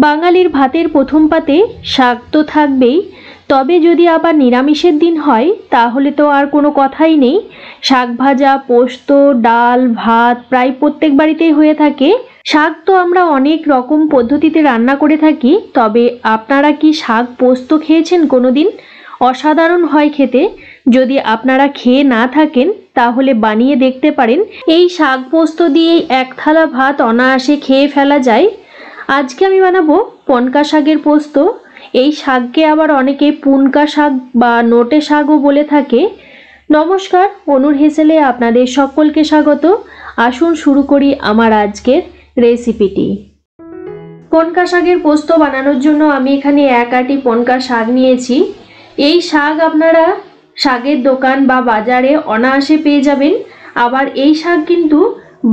বাঙালির ভাতের প্রথম পাতে শাক তো থাকবেই, তবে যদি আবার নিরামিষের দিন হয় তাহলে তো আর কোনো কথাই নেই। শাক ভাজা, পোস্ত, ডাল, ভাত প্রায় প্রত্যেক বাড়িতেই হয়ে থাকে। শাক তো আমরা অনেক রকম পদ্ধতিতে রান্না করে থাকি, তবে আপনারা কি শাক পোস্ত খেয়েছেন কোনো দিন? অসাধারণ হয় খেতে। যদি আপনারা খেয়ে না থাকেন তাহলে বানিয়ে দেখতে পারেন। এই শাক পোস্ত দিয়েই এক থালা ভাত অনায়াসে খেয়ে ফেলা যায়। আজকে আমি বানাবো পনকা শাকের পোস্ত। এই শাককে আবার অনেকে পুনকা শাক বা নোটে শাকও বলে থাকে। নমস্কার, অনুর হেসেলে আপনাদের সকলকে স্বাগত। আসুন শুরু করি আমার আজকের রেসিপিটি। পনকা শাকের পোস্ত বানানোর জন্য আমি এখানে 1 আঁটি পনকা শাক নিয়েছি। এই শাক আপনারা শাকের দোকান বা বাজারে অনায়াসে পেয়ে যাবেন। আবার এই শাক কিন্তু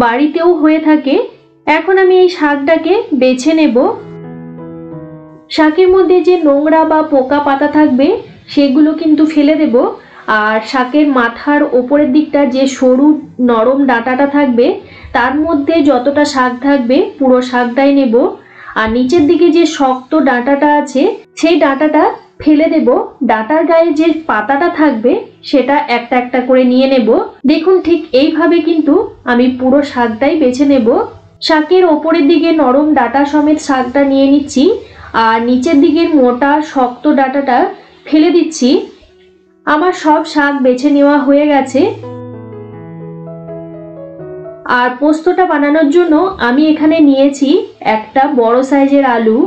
বাড়িতেও হয়ে থাকে। এখন আমি এই শাকটাকে বেছে নেব। শাকের মধ্যে যে নোংরা বা পোকা পাতা থাকবে সেগুলো কিন্তু ফেলে দেব। আর শাকের মাথার ওপরের দিকটা যে সরু নরম ডাঁটাটা থাকবে তার মধ্যে যতটা শাক থাকবে পুরো শাকটাই নেব। আর নিচের দিকে যে শক্ত ডাঁটাটা আছে সেই ডাঁটাটা ফেলে দেব। ডাঁটার গায়ে যে পাতাটা থাকবে সেটা একটা একটা করে নিয়ে নেব। দেখুন ঠিক এইভাবে কিন্তু আমি পুরো শাকটাই বেছে নেব। শাকের ওপরের দিকে নরম ডাঁটা সমেত শাকটা নিয়ে নিচ্ছি, আর নিচের দিকের মোটা শক্ত ডাঁটাটা ফেলে দিচ্ছি। আমার সব শাক বেছে নেওয়া হয়ে গেছে। আর পোস্তটা বানানোর জন্য আমি এখানে নিয়েছি একটা বড় সাইজের আলু।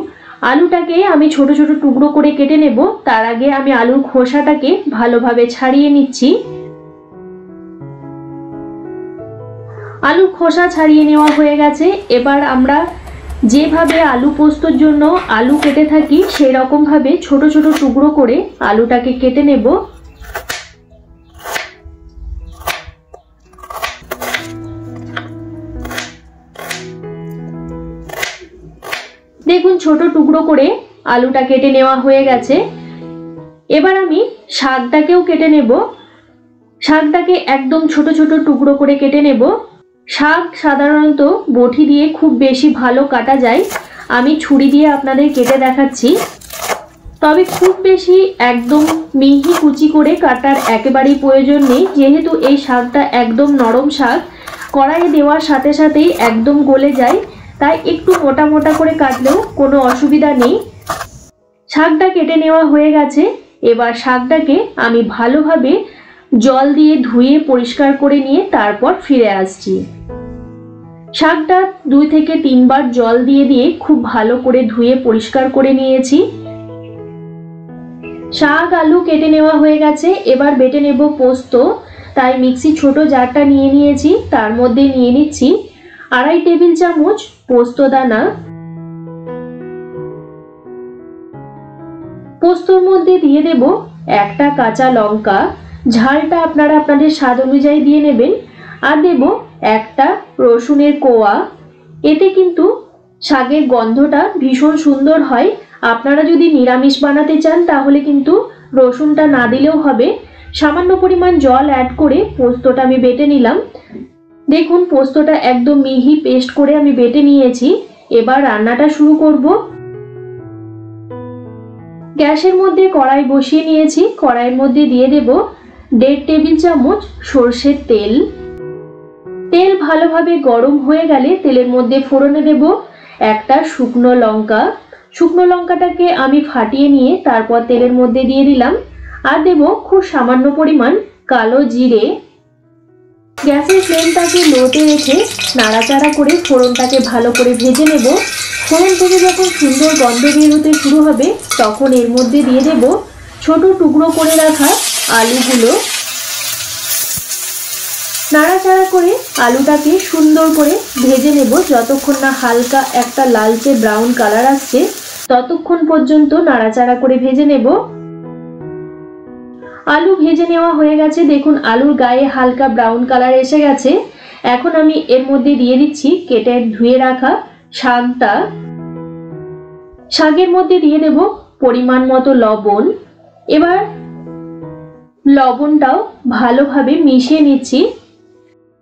আলুটাকে আমি ছোট ছোট টুকরো করে কেটে নেব। তার আগে আমি আলুর খোসাটাকে ভালোভাবে ছাড়িয়ে নিচ্ছি। আলুর খোসা ছাড়িয়ে নেওয়া হয়ে গেছে। এবার আমরা যেভাবে আলু পোস্তর জন্য আলু কেটে থাকি সেই রকম ভাবে ছোট ছোট টুকরো করে আলুটাকে কেটে নেব। দেখুন ছোট টুকরো করে আলুটা কেটে নেওয়া হয়ে গেছে। এবার আমি শাকটাকেও কেটে নেব। শাকটাকে একদম ছোট ছোট টুকরো করে কেটে নেব। শাক সাধারণত বটি দিয়ে খুব বেশি ভালো কাটা যায়। আমি ছুরি দিয়ে আপনাদের কেটে দেখাচ্ছি। তবে খুব বেশি একদম মিহি কুচি করে কাটার একেবারেই প্রয়োজন নেই, যেহেতু এই শাকটা একদম নরম শাক, কড়াইয়ে দেওয়ার সাথে সাথেই একদম গলে যায়। তাই একটু মোটা মোটা করে কাটলেও কোনো অসুবিধা নেই। শাকটা কেটে নেওয়া হয়ে গেছে। এবার শাকটাকে আমি ভালোভাবে জল দিয়ে ধুয়ে পরিষ্কার করে নিয়ে তারপর ফিরে আসছি। শাকটা 2 থেকে 3 বার জল দিয়ে খুব ভালো করে ধুয়ে পরিষ্কার করে নিয়েছি। শাক আলু কেটে নেওয়া হয়ে গেছে। এবার বেটে নেব পোস্ত। তাই মিক্সি ছোট জারটা নিয়ে নিয়েছি। তার মধ্যে নিয়ে নিচ্ছি 2.5 টেবিল চামচ পোস্ত দানা। পোস্তর মধ্যে দিয়ে দেব একটা কাঁচা লঙ্কা। ঝালটা আপনারা আপনাদের স্বাদ অনুযায়ী দিয়ে নেবেন। আর দেব একটা রসুনের কোয়া। এতে কিন্তু শাকের গন্ধটা ভীষণ সুন্দর হয়। আপনারা যদি নিরামিষ বানাতে চান তাহলে কিন্তু রসুনটা না দিলেও হবে। সামান্য পরিমাণ জল অ্যাড করে পোস্তটা আমি বেটে নিলাম। দেখুন পোস্তটা একদম মিহি পেস্ট করে আমি বেটে নিয়েছি। এবার রান্নাটা শুরু করব। গ্যাসের মধ্যে কড়াই বসিয়ে নিয়েছি। কড়াইয়ের মধ্যে দিয়ে দেব 1.5 টেবিল চামচ সরষের তেল। তেল ভালোভাবে গরম হয়ে গেলে তেলের মধ্যে ফোড়নে দেব একটা শুকনো লঙ্কা। শুকনো লঙ্কাটাকে আমি ফাটিয়ে নিয়ে তারপর তেলের মধ্যে দিয়ে দিলাম। আর দেব খুব সামান্য পরিমাণ কালো জিরে। গ্যাসের ফ্লেমটাকে লোতে রেখে নাড়াচাড়া করে ফোড়নটাকে ভালো করে ভেজে নেব। ফোড়ন থেকে যখন সুন্দর গন্ধ বের হতে শুরু হবে তখন এর মধ্যে দিয়ে দেব ছোট টুকরো করে রাখা আলুগুলো। নাড়াচাড়া করে আলুটাকে সুন্দর করে ভেজে নেব। যতক্ষণ না হালকা একটা লালচে ব্রাউন কালার আসছে ততক্ষণ পর্যন্ত নাড়াচাড়া করে ভেজে নেব। আলু ভেজে নেওয়া হয়ে গেছে। দেখুন আলুর গায়ে হালকা ব্রাউন কালার এসে গেছে। এখন আমি এর মধ্যে দিয়ে দিচ্ছি কেটে ধুয়ে রাখা শাকটা। শাকের মধ্যে দিয়ে দেব পরিমাণ মতো লবণ। এবার লবণটাও ভালোভাবে মিশিয়ে নিচ্ছি।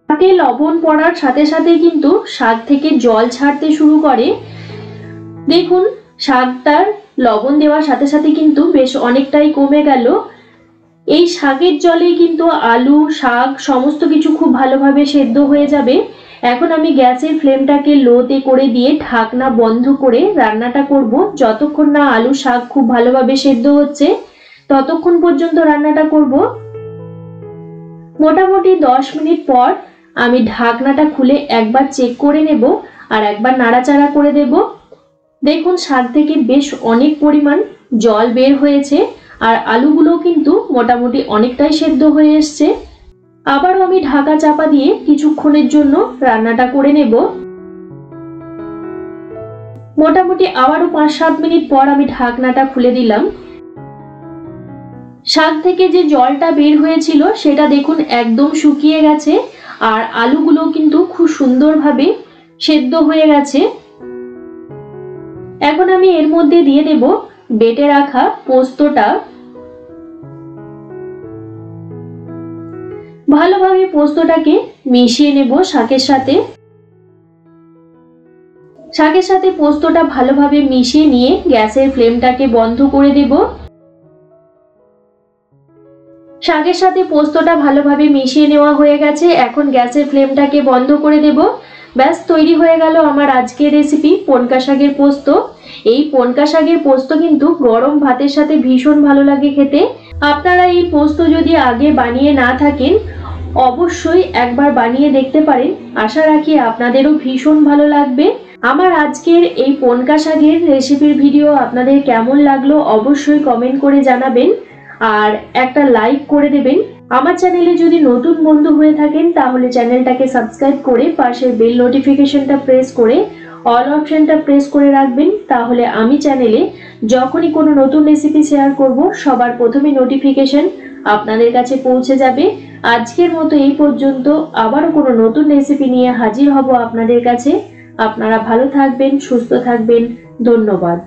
শাকে লবণ পড়ার সাথে সাথে কিন্তু শাক থেকে জল ছাড়তে শুরু করে। দেখুন শাকটার লবণ দেওয়ার সাথে সাথে কিন্তু বেশ অনেকটাই কমে গেল। এই শাকের জলে কিন্তু আলু শাক সমস্ত কিছু খুব ভালোভাবে সেদ্ধ হয়ে যাবে। এখন আমি গ্যাসের ফ্লেমটাকে লোতে করে দিয়ে ঢাকনা বন্ধ করে রান্নাটা করব। যতক্ষণ না আলু শাক খুব ভালোভাবে সেদ্ধ হচ্ছে ততক্ষণ পর্যন্ত রান্নাটা করব। মোটামুটি 10 মিনিট পর আমি ঢাকনাটা খুলে একবার চেক করে নেব আর একবার নাড়াচাড়া করে দেব। দেখুন শাক থেকে বেশ অনেক পরিমাণ জল বের হয়েছে আর আলুগুলো কিন্তু মোটামুটি অনেকটাই সেদ্ধ হয়ে এসছে। আবারও আমি ঢাকা চাপা দিয়ে কিছুক্ষণের জন্য রান্নাটা করে নেব। মোটামুটি আবারও 5-7 মিনিট পর আমি ঢাকনাটা খুলে দিলাম। শাক থেকে যে জলটা বের হয়েছিল সেটা দেখুন একদম শুকিয়ে গেছে আর আলুগুলো কিন্তু খুব সুন্দরভাবে সেদ্ধ হয়ে গেছে। এখন আমি এর মধ্যে দিয়ে দেব বেটে রাখা পোস্তটা। ভালোভাবে পোস্তটাকে মিশিয়ে নেব শাকের সাথে। শাকের সাথে পোস্তটা ভালোভাবে মিশিয়ে নিয়ে গ্যাসের ফ্লেমটাকে বন্ধ করে দেব। শাকের সাথে পোস্তটা ভালোভাবে মিশিয়ে নেওয়া হয়ে গেছে। এখন গ্যাসের ফ্লেমটাকে বন্ধ করে দেব। ব্যাস তৈরি হয়ে গেল আমার আজকের রেসিপি পনকা শাকের পোস্ত। এই পনকা শাকের পোস্ত কিন্তু গরম ভাতের সাথে ভীষণ ভালো লাগে খেতে। আপনারা এই পোস্ত যদি আগে বানিয়ে না থাকেন অবশ্যই একবার বানিয়ে দেখতে পারেন। আশা রাখি আপনাদেরও ভীষণ ভালো লাগবে। আমার আজকের এই পনকা শাকের রেসিপির ভিডিও আপনাদের কেমন লাগলো অবশ্যই কমেন্ট করে জানাবেন আর একটা লাইক করে দেবেন। আমার চ্যানেলে যদি নতুন বন্ধু হয়ে থাকেন তাহলে চ্যানেলটাকে সাবস্ক্রাইব করে পাশের বেল নোটিফিকেশনটা প্রেস করে অল অপশনটা প্রেস করে রাখবেন। তাহলে আমি চ্যানেলে যখনই কোনো নতুন রেসিপি শেয়ার করব সবার প্রথমে নোটিফিকেশন আপনাদের কাছে পৌঁছে যাবে। আজকের মতো এই পর্যন্ত। আবারও কোনো নতুন রেসিপি নিয়ে হাজির হব আপনাদের কাছে। আপনারা ভালো থাকবেন, সুস্থ থাকবেন। ধন্যবাদ।